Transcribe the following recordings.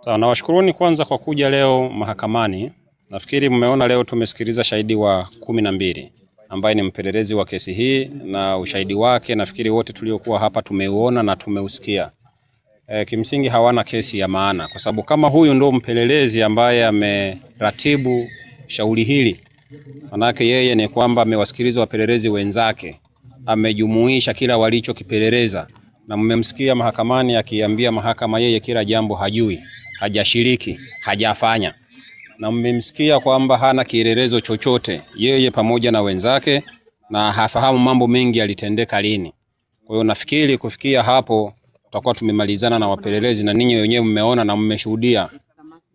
Sawa, nawashukuruni kwanza kwa kuja leo mahakamani. Nafikiri mmeona leo tumesikiliza shahidi wa 12 ambaye ni mpelelezi wa kesi hii, na ushahidi wake nafikiri wote tuliokuwa hapa tumeuona na tumeusikia. Kimsingi hawana kesi ya maana, kwa sababu kama huyu ndo mpelelezi ambaye ameratibu shauri hili, manake yeye ni kwamba amewasikiliza wapelelezi wenzake, amejumuisha kila walichokipeleleza, na mmemsikia mahakamani akiambia mahakama yeye kila jambo hajui, hajashiriki, hajafanya. Na mmemsikia kwamba hana kielelezo chochote yeye pamoja na wenzake, na hafahamu mambo mengi yalitendeka lini. Kwa hiyo nafikiri kufikia hapo tutakuwa tumemalizana na wapelelezi, na ninyi wenyewe mmeona na mmeshuhudia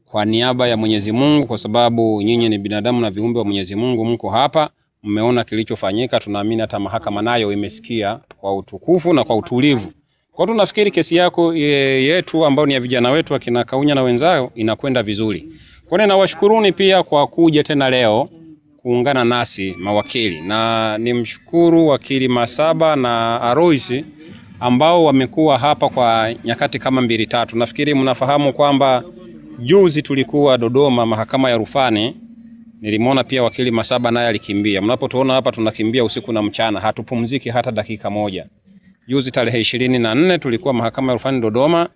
kwa niaba ya Mwenyezi Mungu, kwa sababu nyinyi ni binadamu na viumbe wa Mwenyezi Mungu, mko hapa, mmeona kilichofanyika. Tunaamini hata mahakama nayo imesikia kwa utukufu na kwa utulivu. Kwa hiyo tunafikiri kesi yako yetu ambayo ni ya vijana wetu akina Kaunya na wenzao inakwenda vizuri. Kwa hiyo nawashukuruni pia kwa kuja tena leo kuungana nasi mawakili, na nimshukuru wakili Masaba na Aroisi ambao wamekuwa hapa kwa nyakati kama 2-3. Nafikiri mnafahamu kwamba juzi tulikuwa Dodoma mahakama ya rufani. Nilimwona pia wakili Masaba naye alikimbia. Mnapotuona hapa tunakimbia usiku na mchana, hatupumziki hata dakika moja. Juzi tarehe 24 tulikuwa mahakama ya rufani Dodoma.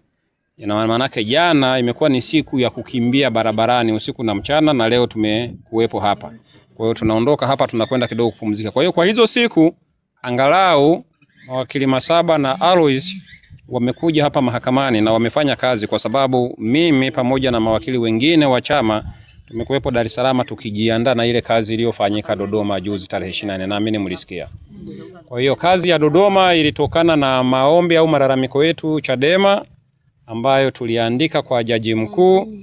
Ina maana yake jana imekuwa ni siku ya kukimbia barabarani usiku na mchana, na leo tumekuwepo hapa. Kwa hiyo tunaondoka hapa tunakwenda kidogo kupumzika. Kwa hiyo kwa hizo siku angalau wakili Masaba na Alois wamekuja hapa mahakamani na wamefanya kazi, kwa sababu mimi pamoja na mawakili wengine wa chama tumekuwepo Dar es Salaam tukijiandaa na ile kazi iliyofanyika Dodoma juzi tarehe 24, naamini mlisikia. Kwa hiyo kazi ya Dodoma ilitokana na maombi au malalamiko yetu Chadema ambayo tuliandika kwa jaji mkuu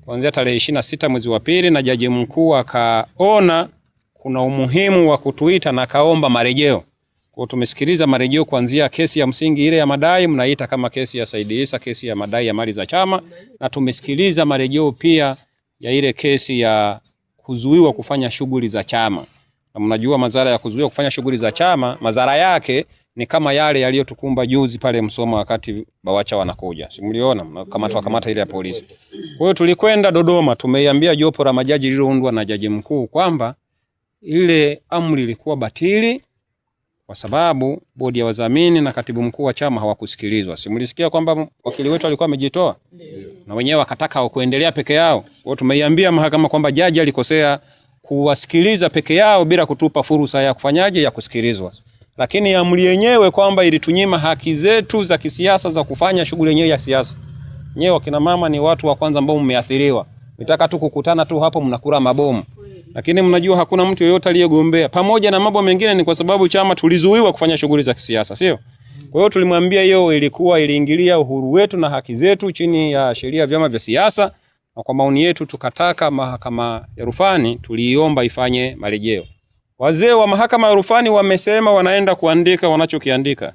kuanzia tarehe 26 mwezi wa pili, na jaji mkuu akaona kuna umuhimu wa kutuita na kaomba marejeo. Kwa tumesikiliza marejeo kuanzia kesi ya msingi ile ya madai mnaita kama kesi ya Said Issa, kesi ya madai ya mali za chama, na tumesikiliza marejeo pia ya ile kesi ya kuzuiwa kufanya shughuli za chama. Na mnajua madhara ya kuzuiwa kufanya shughuli za chama, madhara yake ni kama yale yaliyotukumba juzi pale Msoma wakati Bawacha wanakuja. Si mliona kamata ile ya polisi. Kwa hiyo tulikwenda Dodoma, tumeiambia jopo la majaji lililoundwa na jaji mkuu kwamba ile amri ilikuwa batili, kwa sababu bodi ya wadhamini na katibu mkuu wa chama hawakusikilizwa. Si mlisikia kwamba wakili wetu alikuwa amejitoa? Na wenyewe wakataka kuendelea peke yao. Kwa hiyo tumeiambia mahakama kwamba jaji alikosea kuwasikiliza peke yao bila kutupa fursa ya kufanyaje, ya kusikilizwa. Lakini amri yenyewe kwamba ilitunyima haki zetu za kisiasa za kufanya shughuli yenyewe ya siasa. Nyewe wakina mama ni watu wa kwanza ambao mmeathiriwa. Nitaka tu kukutana tu hapo mnakula mabomu. Lakini mnajua hakuna mtu yeyote aliyegombea. Pamoja na mambo mengine ni kwa sababu chama tulizuiwa kufanya shughuli za kisiasa, sio? Kwa hiyo tulimwambia hiyo iliingilia uhuru wetu na haki zetu chini ya sheria ya vyama vya siasa, na kwa maoni yetu tukataka mahakama ya rufani tuliomba ifanye marejeo. Wazee wa mahakama ya rufani wamesema wanaenda kuandika wanachokiandika.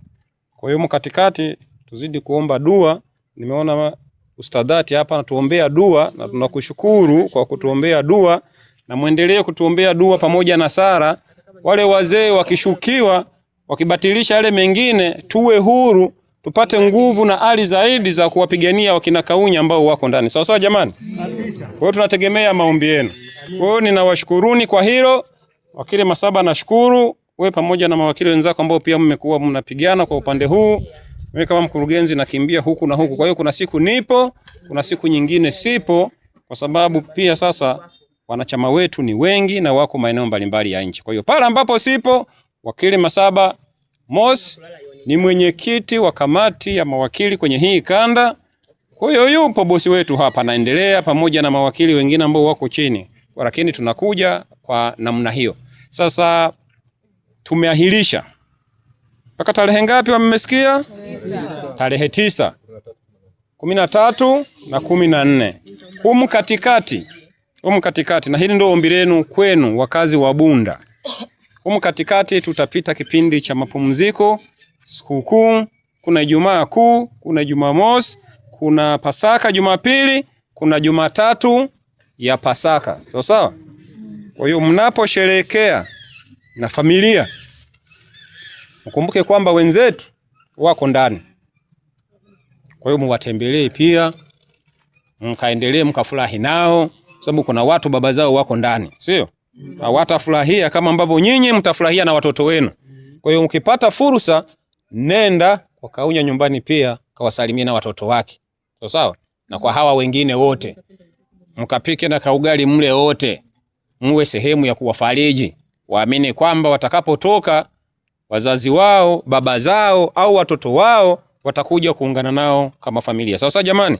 Kwa hiyo mkatikati tuzidi kuomba dua. Nimeona ustadhati hapa anatuombea dua, na tunakushukuru kwa kutuombea dua, na muendelee kutuombea dua pamoja na Sara. Wale wazee wakishukiwa, wakibatilisha yale mengine, tuwe huru, tupate nguvu na ali zaidi za kuwapigania wakina Kaunya ambao wako ndani. Sawa sawa jamani? Kabisa. Kwa hiyo tunategemea maombi yenu. Kwa hiyo ninawashukuruni kwa hilo. Wakili Masaba nashukuru, wewe pamoja na mawakili wenzako ambao pia mmekuwa mnapigana kwa upande huu. Mimi kama mkurugenzi nakimbia huku na huku. Kwa hiyo kuna siku nipo, kuna siku nyingine sipo, kwa sababu pia sasa wanachama wetu ni wengi na wako maeneo mbalimbali ya nchi. Kwa hiyo pale ambapo sipo, wakili Masaba Moss ni mwenyekiti wa kamati ya mawakili kwenye hii kanda. Kwa hiyo yupo bosi wetu hapa anaendelea pamoja na mawakili wengine ambao wako chini. Lakini tunakuja kwa namna hiyo. Sasa tumeahirisha mpaka tarehe ngapi mmesikia? Tarehe 9, 13 na 14. Humu katikati, na hili ndio ombi lenu kwenu wakazi wa Bunda. Humu katikati tutapita kipindi cha mapumziko, sikukuu, kuna Ijumaa Kuu, kuna Jumamosi, kuna Pasaka Jumapili, kuna Jumatatu ya Pasaka. Sawa sawa? Kwa hiyo mnaposherehekea na familia, mkumbuke kwamba wenzetu wako ndani. Kwa hiyo muwatembelee pia, mkaendelee mkafurahi nao, sababu kuna watu baba zao wako ndani, sio? Hawatafurahia kama ambavyo nyinyi mtafurahia na watoto wenu. Kwa hiyo ukipata fursa, nenda kwa Kaunya nyumbani pia kawasalimie na watoto wake. Sawa? Na kwa hawa wengine wote mkapike na kaugali mle wote, muwe sehemu ya kuwafariji, waamini kwamba watakapotoka wazazi wao, baba zao au watoto wao watakuja kuungana nao kama familia. Sawa jamani?